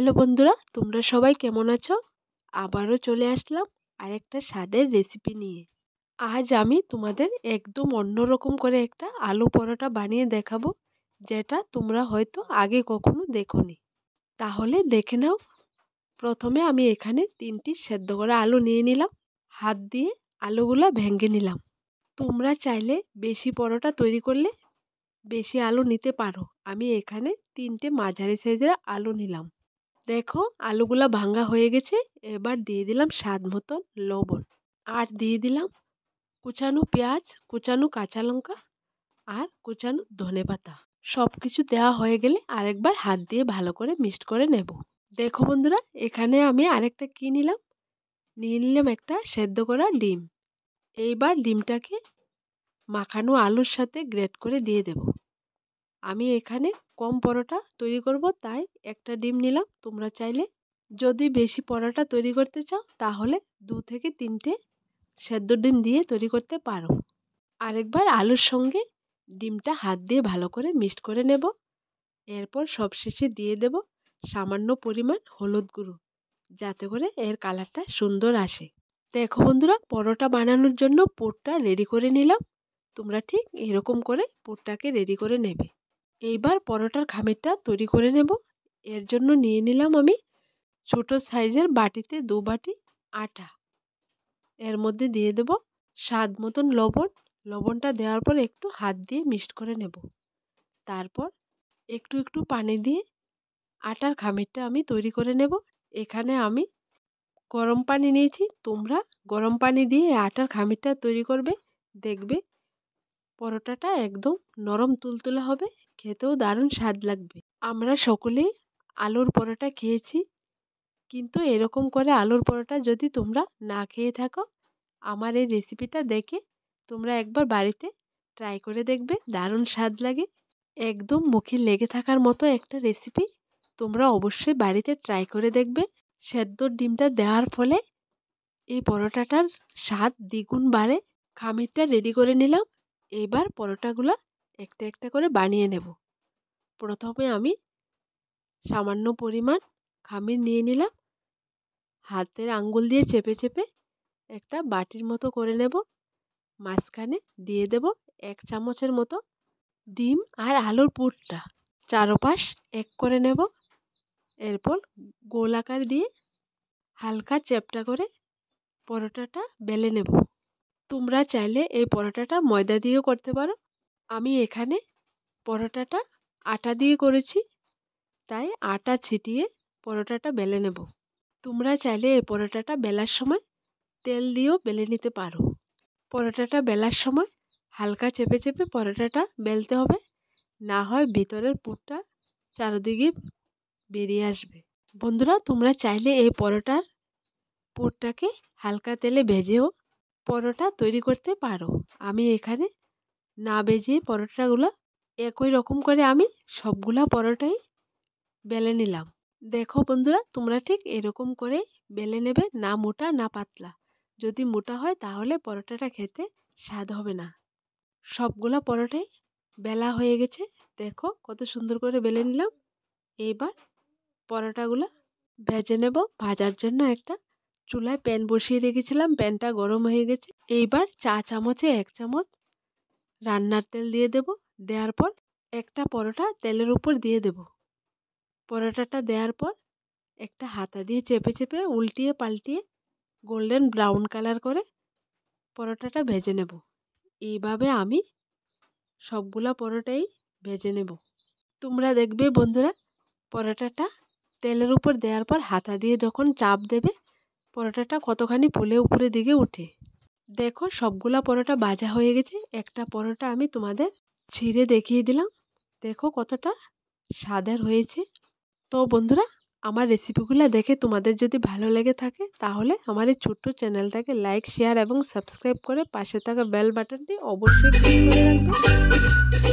Hello বন্ধুরা, তোমরা সবাই কেমন আছো? আবারও চলে আসলাম আরেকটা স্বাদের রেসিপি নিয়ে। আজ আমি তোমাদের একদম অন্যরকম করে একটা আলু পরোটা বানিয়ে দেখাবো, যেটা তোমরা হয়তো আগে কখনো দেখোনি। তাহলে দেখে নাও। প্রথমে আমি এখানে 3টি সেদ্ধ করা আলু নিয়ে নিলাম। হাত দিয়ে আলুগুলা ভেঙে নিলাম। তোমরা চাইলে বেশি পরোটা তৈরি করলে বেশি আলু নিতে পারো। আমি এখানে 3টে মাঝারি সাইজের আলু নিলাম। দেখো আলুগুলা ভাঙ্গা হয়ে গেছে। এবার দিয়ে দিলাম স্বাদ মতন লবণ, আর দিয়ে দিলাম কুচানো পেঁয়াজ, কুচানো কাঁচা লঙ্কা আর কুচানো ধনেপাতা। সব কিছু দেওয়া হয়ে গেলে আরেকবার হাত দিয়ে ভালো করে মিক্সড করে নেব। দেখো বন্ধুরা, এখানে আমি আরেকটা কী নিলাম, নিয়ে নিলাম একটা সেদ্ধ করা ডিম। এইবার ডিমটাকে মাখানো আলুর সাথে গ্রেট করে দিয়ে দেব। আমি এখানে কম পরোটা তৈরি করব, তাই একটা ডিম নিলাম। তোমরা চাইলে যদি বেশি পরোটা তৈরি করতে চাও তাহলে 2 থেকে 3টে সেদ্ধ ডিম দিয়ে তৈরি করতে পারো। আরেকবার আলুর সঙ্গে ডিমটা হাত দিয়ে ভালো করে মিক্সড করে নেব। এরপর সবশেষে দিয়ে দেব সামান্য পরিমাণ হলুদ গুঁড়ো, যাতে করে এর কালারটা সুন্দর আসে। দেখো বন্ধুরা, পরোটা বানানোর জন্য পুরটা রেডি করে নিলাম। তোমরা ঠিক এরকম করে পুরটাকে রেডি করে নেবে। এইবার পরোটার খামিরটা তৈরি করে নেব। এর জন্য নিয়ে নিলাম আমি ছোটো সাইজের বাটিতে 2 বাটি আটা। এর মধ্যে দিয়ে দেব স্বাদ মতন লবণ। লবণটা দেওয়ার পর একটু হাত দিয়ে মিক্সড করে নেব। তারপর একটু একটু পানি দিয়ে আটার খামিরটা আমি তৈরি করে নেব। এখানে আমি গরম পানি নিয়েছি। তোমরা গরম পানি দিয়ে আটার খামিরটা তৈরি করবে। দেখবে পরোটাটা একদম নরম তুলতুলে হবে, খেতেও দারুণ স্বাদ লাগবে। আমরা সকলেই আলুর পরোটা খেয়েছি, কিন্তু এরকম করে আলুর পরোটা যদি তোমরা না খেয়ে থাকো, আমার এই রেসিপিটা দেখে তোমরা একবার বাড়িতে ট্রাই করে দেখবে, দারুণ স্বাদ লাগে। একদম মুখে লেগে থাকার মতো একটা রেসিপি, তোমরা অবশ্যই বাড়িতে ট্রাই করে দেখবে। সেদ্ধ ডিমটা দেওয়ার ফলে এই পরোটাটার স্বাদ দ্বিগুণ বাড়ে। খামিরটা রেডি করে নিলাম। এবার পরোটাগুলো একটা একটা করে বানিয়ে নেব। প্রথমে আমি সামান্য পরিমাণ খামির নিয়ে নিলাম। হাতের আঙ্গুল দিয়ে চেপে চেপে একটা বাটির মতো করে নেব। মাঝখানে দিয়ে দেব 1 চামচের মতো ডিম আর আলুর পুরটা। চারপাশ এক করে নেব। এরপর গোল আকার দিয়ে হালকা চ্যাপ্টা করে পরোটাটা বেলে নেব। তোমরা চাইলে এই পরোটাটা ময়দা দিয়েও করতে পারো। আমি এখানে পরোটাটা আটা দিয়ে করেছি, তাই আটা ছিটিয়ে পরোটাটা বেলে নেব। তোমরা চাইলে এই পরোটাটা বেলার সময় তেল দিয়েও বেলে নিতে পারো। পরোটাটা বেলার সময় হালকা চেপে চেপে পরোটাটা বেলতে হবে, না হয় ভিতরের পুরটা চারিদিকে বেরিয়ে আসবে। বন্ধুরা, তোমরা চাইলে এই পরোটার পুরটাকে হালকা তেলে ভেজেও পরোটা তৈরি করতে পারো। আমি এখানে না ভেজে পরোটাগুলো একই রকম করে আমি সবগুলা পরোটাই বেলে নিলাম। দেখো বন্ধুরা, তোমরা ঠিক এরকম করে বেলে নেবে, না মোটা না পাতলা। যদি মোটা হয় তাহলে পরোটাটা খেতে স্বাদ হবে না। সবগুলা পরোটাই বেলা হয়ে গেছে। দেখো কত সুন্দর করে বেলে নিলাম। এইবার পরোটাগুলো ভেজে নেব। ভাজার জন্য একটা চুলায় প্যান বসিয়ে রেখেছিলাম। প্যানটা গরম হয়ে গেছে। এইবার চা চামচে 1 চামচ রান্নার তেল দিয়ে দেব। দেওয়ার পর একটা পরোটা তেলের উপর দিয়ে দেব। পরোটাটা দেওয়ার পর একটা হাতা দিয়ে চেপে চেপে উল্টিয়ে পাল্টিয়ে গোল্ডেন ব্রাউন কালার করে পরোটাটা ভেজে নেব। এইভাবে আমি সবগুলা পরোটাই ভেজে নেব। তোমরা দেখবে বন্ধুরা, পরোটাটা তেলের উপর দেওয়ার পর হাতা দিয়ে যখন চাপ দেবে, পরোটাটা কতখানি ফুলে উপরের দিকে উঠে। দেখো সবগুলা পরোটা ভাজা হয়ে গেছে। একটা পরোটা আমি তোমাদের ছিঁড়ে দেখিয়ে দিলাম। দেখো কতটা স্বাদের হয়েছে। তো বন্ধুরা, আমার রেসিপিগুলো দেখে তোমাদের যদি ভালো লেগে থাকে তাহলে আমার এই ছোট্ট চ্যানেলটাকে লাইক, শেয়ার এবং সাবস্ক্রাইব করে পাশে থাকা বেল বাটনটি অবশ্যই ক্লিক করে রাখবে।